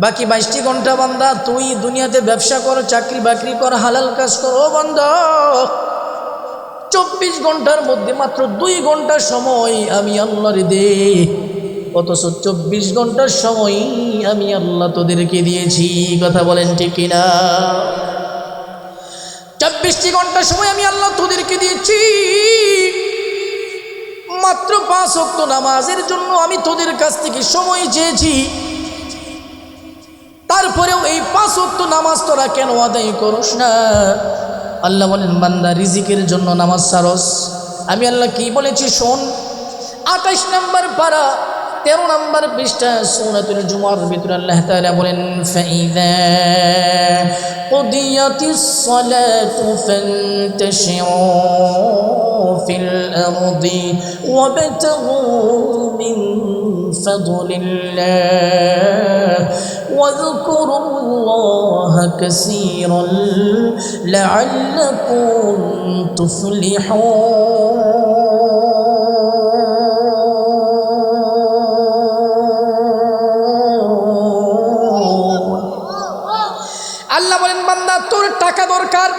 বাকি 22টি ঘন্টা বান্দা তুই দুনিয়াতে ব্যবসা কর, চাকরি বাকরি কর, হালাল কাজ কর। ও বান্দা, 24 ঘন্টার মধ্যে মাত্র 2 ঘন্টা সময় আমি আল্লাহর দে, অথচ 24 ঘন্টার সময় আমি আল্লাহ তোদেরকে দিয়েছি, কথা বলেন ঠিক কিনা? 24টি ঘন্টা সময় আমি আল্লাহ তোদেরকে দিয়েছি, মাত্র 5 ওয়াক্ত নামাজের জন্য আমি তোদের কাছ থেকে সময় চেয়েছি। তারপরেও এই 5 ওয়াক্ত নামাজ তোরা কেন আদায় করস না? আল্লাহ বলেন বান্দা রিজিকের জন্য নামাজ ছাড়স। আমি আল্লাহ কি বলেছি শোন, 28 নম্বর পারা 13 নম্বর পৃষ্ঠা সূরাতুল জুমার ভিতরে আল্লাহ তাআলা বলেন ফাইযা কুদিয়াতিস সালাতু ফান্তাশিরু ফিল আরদি ওয়াবতাগু মিন ফাদলিল্লাহ ওয়াযকুরুল্লাহা কাসীরান লাআল্লাকুম তুফলিহুন। আল্লাহ বলেন বান্দা তোর টাকা দরকার,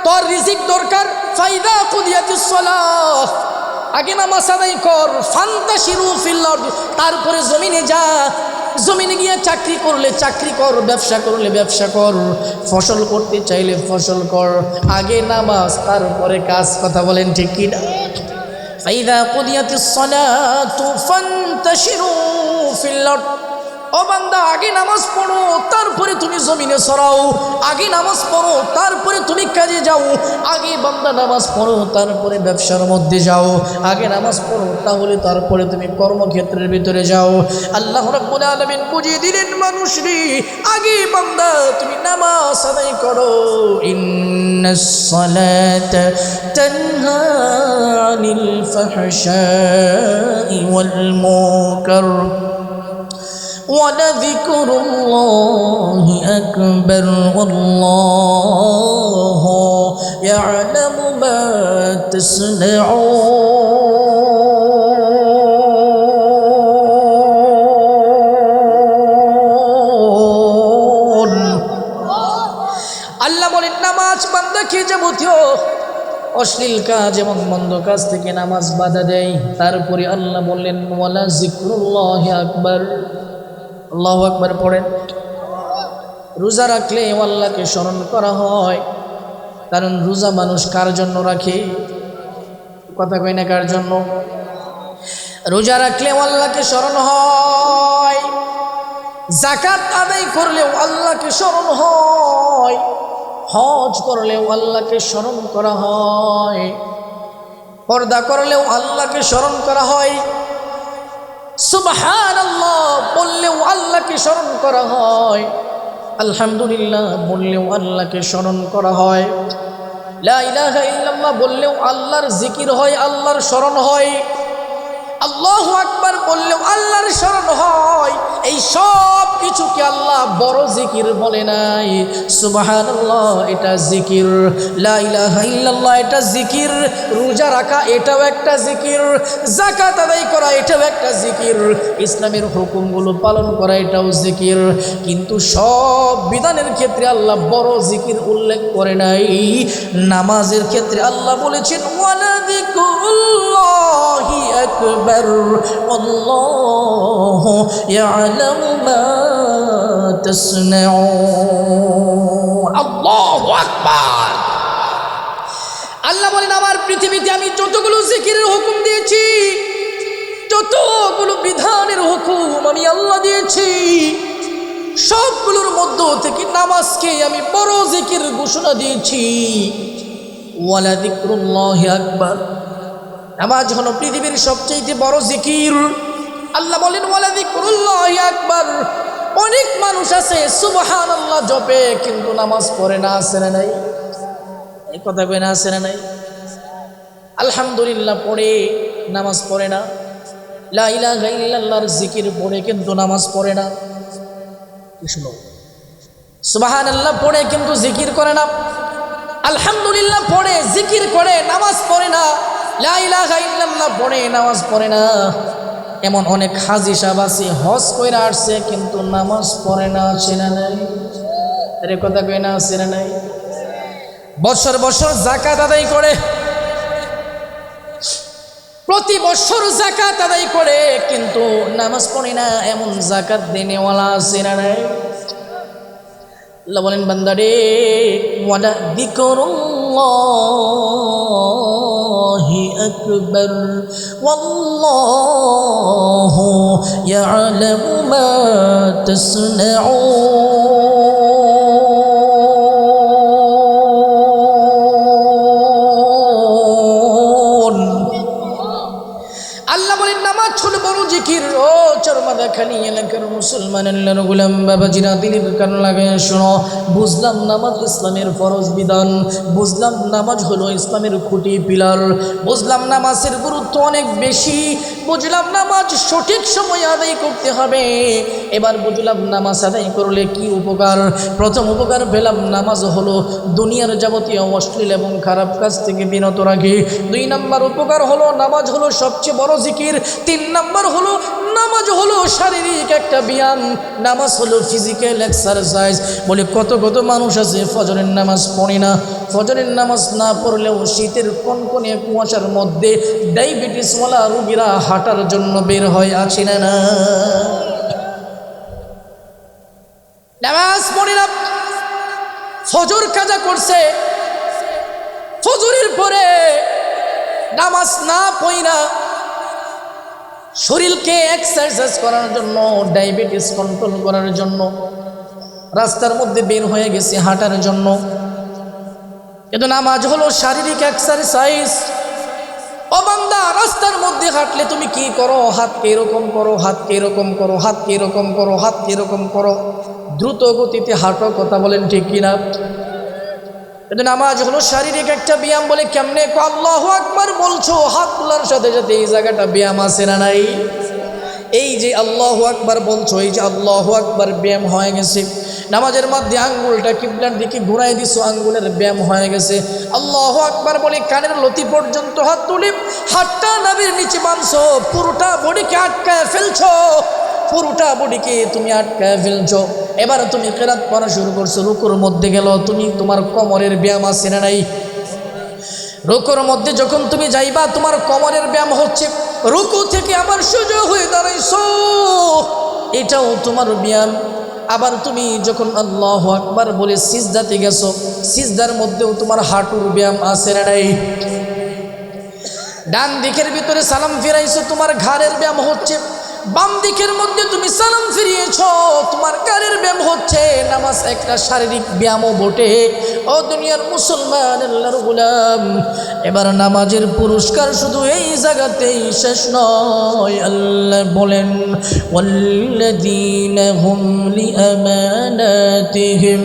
তোর রিজিক দরকার, ফাইদা কুদিয়াতিস সালাহ, আগে নামাজ আদায় কর, ফান্তাশিরু ফিল আরদ, তারপরে জমিনে যা, জমিনে গিয়ে চাকরি করলে চাকরি কর, ব্যবসা করলে ব্যবসা কর, ফসল করতে চাইলে ফসল কর, আগে নামাজ তারপরে কাজ, কথা বলেন ঠিক কি না? ফাইদা কুদিয়াতিস সালাতু ফান্তাশিরু ফিল আরদ, ও বান্দা আগে নামাজ পড়ো তারপরে তুমি জমিনে ছড়াও, আগে নামাজ পড়ো তারপরে তুমি কাজে যাও, আগে বান্দা নামাজ পড়ো তারপরে ব্যবসার মধ্যে যাও, আগে নামাজ পড়ো তাহলে তারপরে তুমি কর্মক্ষেত্রের ভিতরে যাও। আল্লাহ রাব্বুল আলামিন বুঝিয়ে দিলেন মানুষরে, আগে বান্দা তুমি নামাজ আদায় করো। ইন্নাস সালাতা তানহা আনিল ফাহশাই ওয়াল মুনকার ولذكر الله أكبر والله يعلم ما تصنعون। আল্লাহ বলেন নামাজ বান্দাকে যাবতীয় অশ্লীল কাজ এবং মন্দ কাজ থেকে নামাজ বাধা দেয়। তারপরে আল্লাহ বললেন ওয়ালা যিকরুল্লাহি আকবার, আল্লাহু আকবার পড়েন। রোজা রাখলে আল্লাহকে স্মরণ করা হয়, কারণ রোজা মানুষ কার জন্য রাখে? কথা কই না, কার জন্য? রোজা রাখলে আল্লাহকে স্মরণ হয়, যাকাত আদায় করলেও আল্লাহকে স্মরণ হয়, হজ করলেও আল্লাহকে স্মরণ করা হয়, পর্দা করলেও আল্লাহকে স্মরণ করা হয়, সুবহানাল্লাহ বললেও আল্লাহকে স্মরণ করা হয়। আলহামদুলিল্লাহ বললেও আল্লাহকে স্মরণ করা হয়, লা ইলাহা ইল্লাল্লাহ বললেও আল্লাহর জিকির হয়, আল্লাহর স্মরণ হয়, আল্লাহু আকবার বললেও আল্লাহর স্মরণ হয়। এই সব কিছুকে আল্লাহ বড় জিকির বলে নাই। সুবহানাল্লাহ এটা জিকির, লা ইলাহা ইল্লাল্লাহ এটা জিকির, রোজা রাখা এটাও একটা জিকির, যাকাত আদায় করা এটাও একটা জিকির, ইসলামের হুকুমগুলো পালন করা এটাও জিকির। কিন্তু সব বিধানের ক্ষেত্রে আল্লাহ বড় জিকির উল্লেখ করে নাই। নামাজের ক্ষেত্রে আল্লাহ বলেছেন ওয়ালা যিকরুল্লাহি আকবার আল্লাহু ইয়ালামু মা তাসনাউন। আল্লাহু আকবার। আল্লাহ বলেন আমার পৃথিবীতে আমি যতগুলো জিকিরের হুকুম দিয়েছি, যতগুলো বিধানের হুকুম আমি আল্লাহ দিয়েছি, সবগুলোর মধ্য থেকে নামাজকে আমি বড় জিকির ঘোষণা দিয়েছি। ওয়ালা যিকরুল্লাহি আকবার, নামাজ হলো পৃথিবীর সবচেয়ে বড় জিকির। আল্লাহ বলেন ওয়ালা যিকরুল্লাহি আকবার। অনেক মানুষ আছে সুবহানাল্লাহ জপে কিন্তু নামাজ পড়ে না, আছে না নাই? এই কথা কই না, আছে না নাই? আলহামদুলিল্লাহ পড়ে নামাজ পড়ে না, লা ইলাহা ইল্লাল্লাহর জিকির পড়ে কিন্তু নামাজ পড়ে না। কি শুনো, সুবহানাল্লাহ পড়ে কিন্তু জিকির করে না, আলহামদুলিল্লাহ পড়ে জিকির করে নামাজ পড়ে না, লা ইলাহা ইল্লাল্লাহ পড়ে নামাজ পড়ে না। এমন অনেক হাজী সাহেব আছে হজ কইরা আসছে কিন্তু নামাজ পড়ে না, আছে না নাই? আরে কথা কই না, আছে না নাই? বছর বছর যাকাত আদায় করে, প্রতি বছর যাকাত আদায় করে কিন্তু নামাজ পড়ে না, এমন যাকাত দেনেওয়ালা আছে না নাই? আল্লাহ বলেন বান্দারে ওয়ালা যিকরুল্লাহি আকবার ওয়াল্লাহু ইয়ালামু মা তাসনাউন। আল্লাহ বলেন নামাজ হলো বড় জিকির। ও চরমাদা খালি এলাকার মুসলমানের গোলাম বাবাজিরা দিলের কান লাগায় শোনো, বুঝলাম নামাজ ইসলামের ফরজ বিধান, বুঝলাম নামাজ হলো ইসলামের খুঁটি পিলার, বুঝলাম নামাজের গুরুত্ব অনেক বেশি, বুঝলাম নামাজ সঠিক সময় আদায় করতে হবে। এবার বুঝলাম নামাজ আদায় করলে কি উপকার। প্রথম উপকার পেলাম নামাজ হলো দুনিয়ার যাবতীয় অশ্লীল এবং খারাপ কাজ থেকে বিরত রাখে। 2 নম্বর উপকার হলো নামাজ হলো সবচেয়ে বড় জিকির। 3 নম্বর হলো নামাজ হলো শারীরিক একটা ব্যায়াম, নামাজ হলো ফিজিক্যাল এক্সারসাইজ। বলে কত কত মানুষ আছে ফজরের নামাজ পড়ে না, ফজরের নামাজ না পড়লেও শীতের কনকনে কুয়াশার মধ্যে ডায়াবেটিসওয়ালা রোগীরা হাঁটার জন্য বের হয়, আছে না না? নামাজ পড়ে না, ফজর কাজা করছে, ফজরের পরে নামাজ না পড়া শরীরকে এক্সারসাইজ করার জন্য, ডায়াবেটিস কন্ট্রোল করার জন্য রাস্তার মধ্যে বের হয়ে গেছে হাঁটার জন্য। কিন্তু নামাজ হলো শারীরিক এক্সারসাইজ। ও বান্দা, রাস্তার মধ্যে হাঁটলে তুমি কি করো? হাতকে এরকম করো, হাতকে এরকম করো, হাতকে এরকম করো, হাতকে এরকম করো, দ্রুত গতিতে হাঁটো। কথা বলেন ঠিক কিনা? কিন্তু নামাজ হলো শারীরিক একটা ব্যায়াম। বলে কেমনে? আল্লাহু আকবার বলছো, হাত তোলার সাথে সাথে এই জায়গাটা ব্যায়াম আছে না নাই? এই যে আল্লাহু আকবার বলছো, এই যে আল্লাহু আকবার ব্যায়াম হয়ে গেছে। নামাজের মধ্যে আঙ্গুলটা কিবলার দিকে ঘুরাই দিছো, আঙ্গুলের ব্যায়াম হয়ে গেছে। আল্লাহু আকবার বলে কানের লতি পর্যন্ত হাত তুলে হাতটা নাভির নিচে বাঁধছো, পুরোটা বডিকে আটকায় ফেলছো, পুরোটা বডিকে তুমি আটকায় ফেলছো। এবার তুমি কিরাত পড়া শুরু করছো, রুকুর মধ্যে গেল, তুমি তোমার কোমরের ব্যায়াম আছে না নাই? রুকুর মধ্যে যখন তুমি যাইবা তোমার কোমরের ব্যায়াম হচ্ছে, রুকু থেকে আবার সোজা হয়ে দাঁড়াইছো, এটাও তোমার ব্যায়াম। আবার তুমি যখন আল্লাহু আকবার বলে সিজদাতে গেছো, সিজদার মধ্যেও তোমার হাঁটুর ব্যায়াম আছে না নাই? ডান দিকের ভিতরে সালাম ফিরাইছো, তোমার ঘাড়ের ব্যায়াম হচ্ছে। বাম দিকের মধ্যে তুমি সালাম ফিরিয়েছ, তোমার গাড়ির ব্যায়াম হচ্ছে। নামাজ একটা শারীরিক ব্যায়ামও বটে। ও দুনিয়ার মুসলমান, আল্লাহর গোলাম, এবার নামাজের পুরস্কার শুধু এই জায়গাতেই শেষ নয়। আল্লাহ বলেন, ওয়াল্লাযীনা হুম লিআমানাতিহিম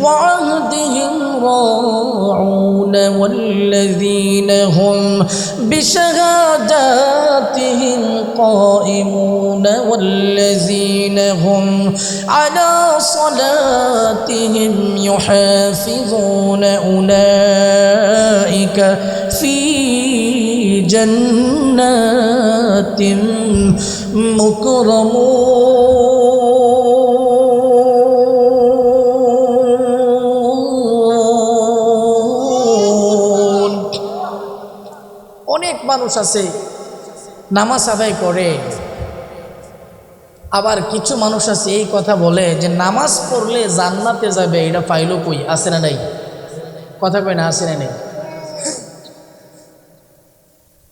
ওয়া আহদিহিম রাউন ওয়াল্লাযীনা হুম বিশাহাদাতিহিম قائمون والذين هم على صلاتهم يحافظون أولئك في جنات مكرمون। অনেক মানুষ আছে নামাজ আদায় করে, আবার কিছু মানুষ আছে এই কথা বলে যে নামাজ পড়লে জান্নাতে যাবে। এটা পাইলো কই? আছে না নাই? কথা কই না? আছে না নেই?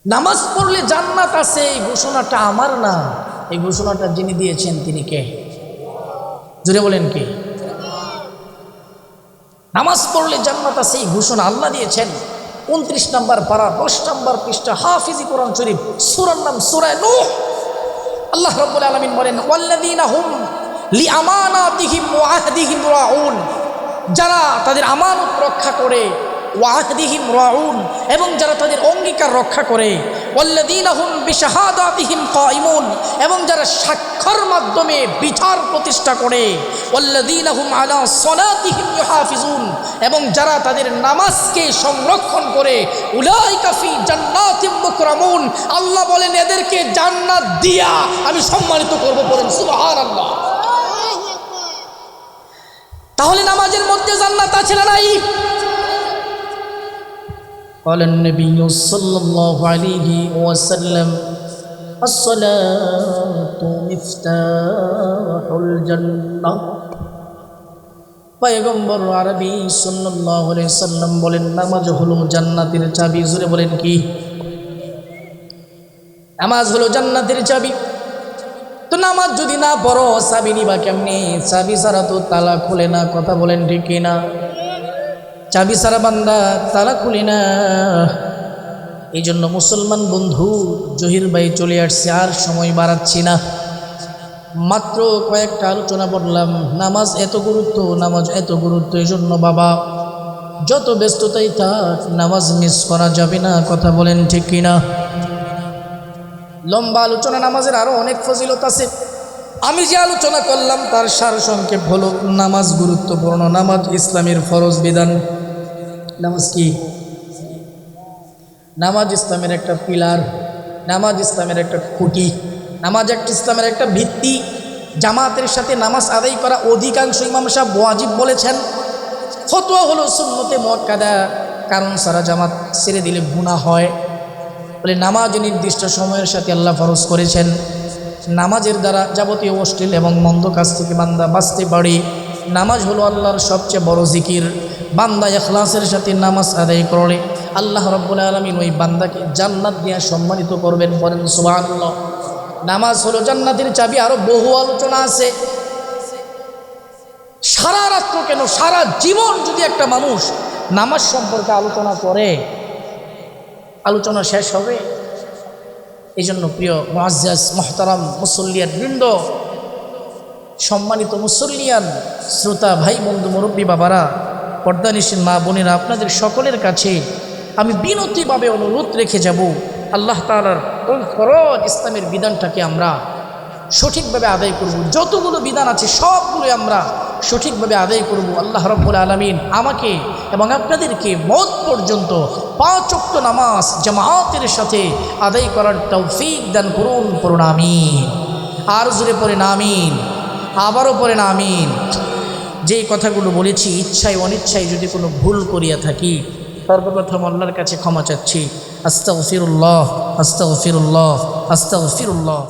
নামাজ পড়লে জান্নাত আছে, এই ঘোষণাটা আমার না। এই ঘোষণাটা যিনি দিয়েছেন তিনি কে? জুড়ে বলেন কে? নামাজ পড়লে জান্নাত আছে এই ঘোষণা আল্লাহ দিয়েছেন। 29 নম্বর পারা 10 নম্বর পৃষ্ঠা হাফিজি কোরআন শরীফ, সূরার নাম সূরা নূহ। আল্লাহ রাব্বুল আলামিন বলেন, ওয়াল্লাযীনা হুম লিআমানাতিহিম ওয়া আহদিহিম রাউন, যারা তাদের আমানত রক্ষা করে, ওয়া আহদিহিম রাউন, এবং যারা তাদের অঙ্গীকার রক্ষা করে, ওয়াল্লাযীনা হুম বিশাহাদাতিহিম কায়িমুন, এবং যারা সাক্ষ্যের মাধ্যমে বিচার প্রতিষ্ঠা করে, ওয়াল্লাযীনা হুম আলা সালাতিহিম ইউহাফিজুন, এবং যারা তাদের নামাজকে সংরক্ষণ করে, উলাইকা ফি জান্নাতিম মুকরামুন, আল্লাহ বলেন এদেরকে জান্নাত দিয়া আমি সম্মানিত করব। বলেন সুবহানাল্লাহ। তাহলে নামাজের মধ্যে জান্নাত আছে না নাই? قال النبي صلى الله عليه وسلم الصلاة مفتاح الجنة। পয়গম্বর আরবি সাল্লাল্লাহু আলাইহি সাল্লাম বলেন, নামাজ হলো জান্নাতের চাবি। জোরে বলেন কি? নামাজ হলো জান্নাতের চাবি। তো নামাজ যদি না পড়ো, চাবি নিবা কেমনে? চাবি ছাড়া তো তালা খুলে না। কথা বলেন ঠিক কিনা? চাবি ছাড়া বান্দা তালা খুলি না। এই জন্য মুসলমান বন্ধু, জহির ভাই চলে আসছে, আর সময় বাড়াচ্ছি না। মাত্র কয়েকটা আলোচনা বললাম। নামাজ এত গুরুত্ব, নামাজ এত গুরুত্ব। এই জন্য বাবা, যত ব্যস্ততাই থাক, নামাজ মিস করা যাবে না। কথা বলেন ঠিক কিনা? লম্বা আলোচনা, নামাজের আরও অনেক ফজিলত আছে। আমি যে আলোচনা করলাম তার সারসংক্ষেপ হলো, নামাজ গুরুত্বপূর্ণ। নামাজ ইসলামের ফরজ বিধান। নামাজ কি? নামাজ ইসলামের একটা পিলার, নামাজ ইসলামের একটা খুঁটি, নামাজ একটা ইসলামের একটা ভিত্তি। জামাতের সাথে নামাজ আদায় করা অধিকাংশ ইমাম সাহেব ওয়াজিব বলেছেন। ফতোয়া হলো সুন্নতে মুআক্কাদা, কারণ সারা জামাত ছেড়ে দিলে গুনাহ হয়। বলে নামাজ নির্দিষ্ট সময়ের সাথে আল্লাহ ফরজ করেছেন। নামাজের দ্বারা যাবতীয় অশ্লীল এবং মন্দ কাজ থেকে বান্দা বাঁচতে পারে। নামাজ হলো আল্লাহর সবচেয়ে বড় জিকির। বান্দা ইখলাসের সাথে নামাজ আদায় করে, আল্লাহ রাব্বুল আলামিন ওই বান্দাকে জান্নাত দিয়ে সম্মানিত করবেন। বলেন সুবহানাল্লাহ। নামাজ হলো জান্নাতের চাবি। আরো বহু আলোচনা আছে। সারা রাত্র কেন, সারা জীবন যদি একটা মানুষ নামাজ সম্পর্কে আলোচনা করে, আলোচনা শেষ হবে? এই জন্য প্রিয় মুআজ্জাজ মুহতারাম মুসল্লিয়ান বৃন্দ, সম্মানিত মুসল্লিয়ান, শ্রোতা ভাই বন্ধু মুরব্বী বাবারা, পর্দানিশীন মা বোনেরা, আপনাদের সকলের কাছে আমি বিনতিভাবে অনুরোধ রেখে যাব, আল্লাহ তাআলার ওই ফরজ ইসলামের বিধানটাকে আমরা সঠিকভাবে আদায় করব। যতগুলো বিধান আছে সবগুলো আমরা সঠিকভাবে আদায় করব। আল্লাহ রাব্বুল আলামিন আমাকে এবং আপনাদেরকে মওত পর্যন্ত 5 ওয়াক্ত নামাজ জামাতের সাথে আদায় করার তৌফিক দান করুন। পড়ুন আমিন। আর জোরে পড়েন আমিন। আবারও পড়েন আমিন। যেই কথাগুলো বলেছি, ইচ্ছায় অনিচ্ছায় যদি কোনো ভুল করিয়া থাকি, সর্বপ্রথম আল্লাহর কাছে ক্ষমা চাচ্ছি। আস্তাগফিরুল্লাহ, আস্তাগফিরুল্লাহ, আস্তাগফিরুল্লাহ।